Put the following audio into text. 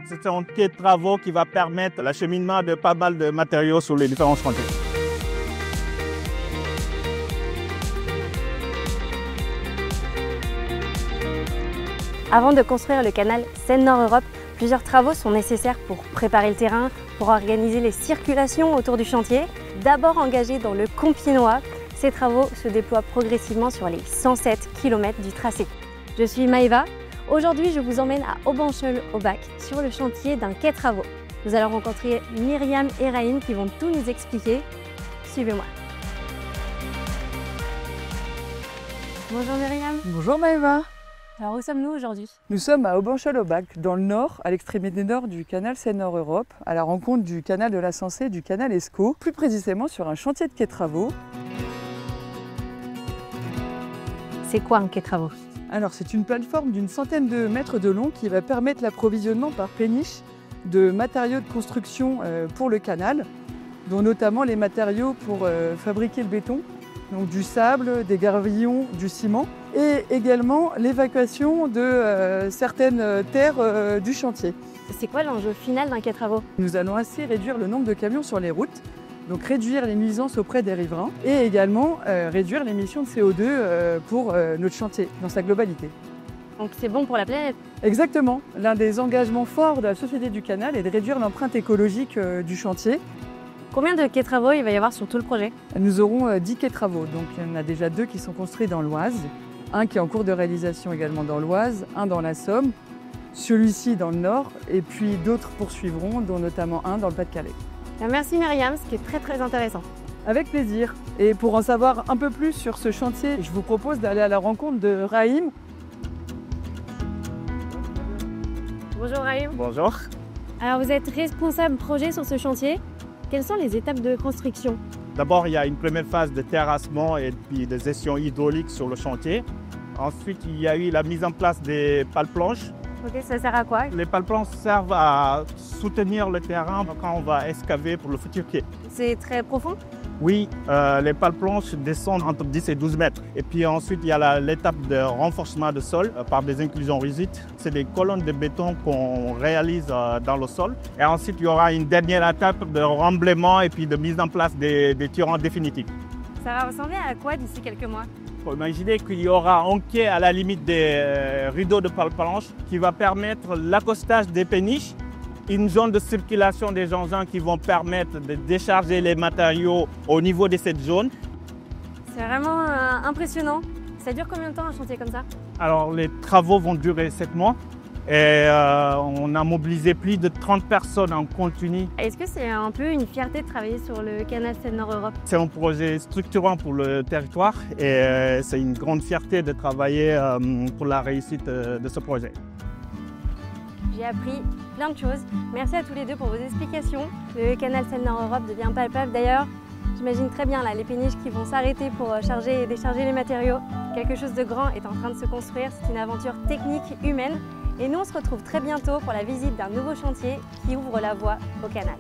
C'est un quai de travaux qui va permettre l'acheminement de pas mal de matériaux sur les différents chantiers. Avant de construire le canal Seine-Nord-Europe, plusieurs travaux sont nécessaires pour préparer le terrain, pour organiser les circulations autour du chantier. D'abord engagés dans le Compiègnois, ces travaux se déploient progressivement sur les 107 km du tracé. Je suis Maëva. Aujourd'hui, je vous emmène à Aubancheul-au-Bac sur le chantier d'un quai travaux. Nous allons rencontrer Myriam et Raïm qui vont tout nous expliquer. Suivez-moi. Bonjour Myriam. Bonjour Maëva. Alors où sommes-nous aujourd'hui? Nous sommes à Aubancheul-au-Bac, dans le nord, à l'extrémité nord du canal Seine-Nord-Europe, à la rencontre du canal de la Sensée et du canal Escaut, plus précisément sur un chantier de quai travaux. C'est quoi un quai travaux? Alors c'est une plateforme d'une centaine de mètres de long qui va permettre l'approvisionnement par péniche de matériaux de construction pour le canal, dont notamment les matériaux pour fabriquer le béton, donc du sable, des gravillons, du ciment, et également l'évacuation de certaines terres du chantier. C'est quoi l'enjeu final d'un quai travaux? Nous allons ainsi réduire le nombre de camions sur les routes, donc réduire les nuisances auprès des riverains et également réduire l'émission de CO2 pour notre chantier dans sa globalité. Donc c'est bon pour la planète? Exactement. L'un des engagements forts de la Société du Canal est de réduire l'empreinte écologique du chantier. Combien de quais travaux il va y avoir sur tout le projet? Nous aurons 10 quais travaux, donc il y en a déjà 2 qui sont construits dans l'Oise, un qui est en cours de réalisation également dans l'Oise, un dans la Somme, celui-ci dans le Nord, et puis d'autres poursuivront, dont notamment un dans le Pas-de-Calais. Merci Myriam, ce qui est très intéressant. Avec plaisir. Et pour en savoir un peu plus sur ce chantier, je vous propose d'aller à la rencontre de Raïm. Bonjour Raïm. Bonjour. Alors vous êtes responsable projet sur ce chantier. Quelles sont les étapes de construction? D'abord, il y a une première phase de terrassement et puis de gestion hydraulique sur le chantier. Ensuite, il y a eu la mise en place des pales-planches. Ok, ça sert à quoi? Les pales-planches servent à soutenir le terrain quand on va excaver pour le futur quai. C'est très profond? Oui, les pales-planches descendent entre 10 et 12 mètres. Et puis ensuite, il y a l'étape de renforcement de sol par des inclusions rigides. C'est des colonnes de béton qu'on réalise dans le sol. Et ensuite, il y aura une dernière étape de remblaiement et puis de mise en place des tirants définitifs. Ça va ressembler à quoi d'ici quelques mois? Il faut imaginer qu'il y aura un quai à la limite des rideaux de pales-planches qui va permettre l'accostage des péniches, une zone de circulation des engins qui vont permettre de décharger les matériaux au niveau de cette zone. C'est vraiment impressionnant. Ça dure combien de temps un chantier comme ça? Alors les travaux vont durer 7 mois et on a mobilisé plus de 30 personnes en continu. Est-ce que c'est un peu une fierté de travailler sur le canal Seine-Nord-Europe? C'est un projet structurant pour le territoire et c'est une grande fierté de travailler pour la réussite de ce projet. J'ai appris plein de choses. Merci à tous les deux pour vos explications. Le canal Seine-Nord-Europe devient palpable. D'ailleurs, j'imagine très bien là, les péniches qui vont s'arrêter pour charger et décharger les matériaux. Quelque chose de grand est en train de se construire. C'est une aventure technique, humaine. Et nous, on se retrouve très bientôt pour la visite d'un nouveau chantier qui ouvre la voie au canal.